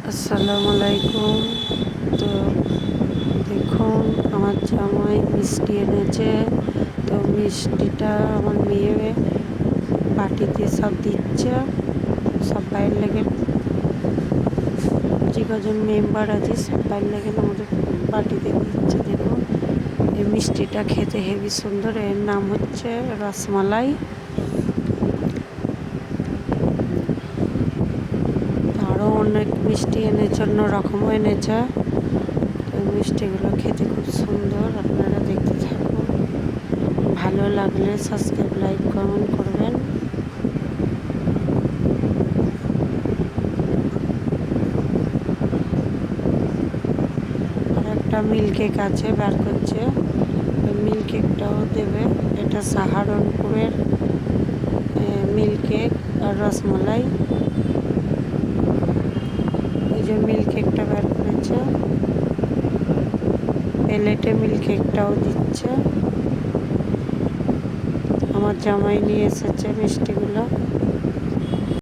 আসসালামু আলাইকুম। তো দেখুন, আমার জামাই মিষ্টি এনেছে। তো মিষ্টিটা আমার মেয়ে বাটিতে সব দিচ্ছে। সব বাইরের লেগে যে কজন মেম্বার আছে সব বাইরের লেগে আমাদের বাটিতে দিচ্ছে। দেখুন, এই মিষ্টিটা খেতে হেবি সুন্দর। এর নাম হচ্ছে রসমালাই। আরও অনেক মিষ্টি এনেছে, অন্য রকমও এনেছে। ওই মিষ্টিগুলো খেতে খুব সুন্দর। আপনারা দেখতে থাকুন, ভালো লাগলে সাবস্ক্রাইব, লাইক, কমেন্ট করবেন। আর একটা মিল্ক কেক আছে, বের করছে। ওই মিল্ক কেকটাও দেবে। এটা সাহারনপুরের মিল্ক কেক আর রসমালাই। এই যে মিল্ক কেকটা বের করেছে, প্লেটে মিল্ক কেকটাও দিচ্ছে। আমার জামাই নিয়ে এসেছে মিষ্টিগুলো।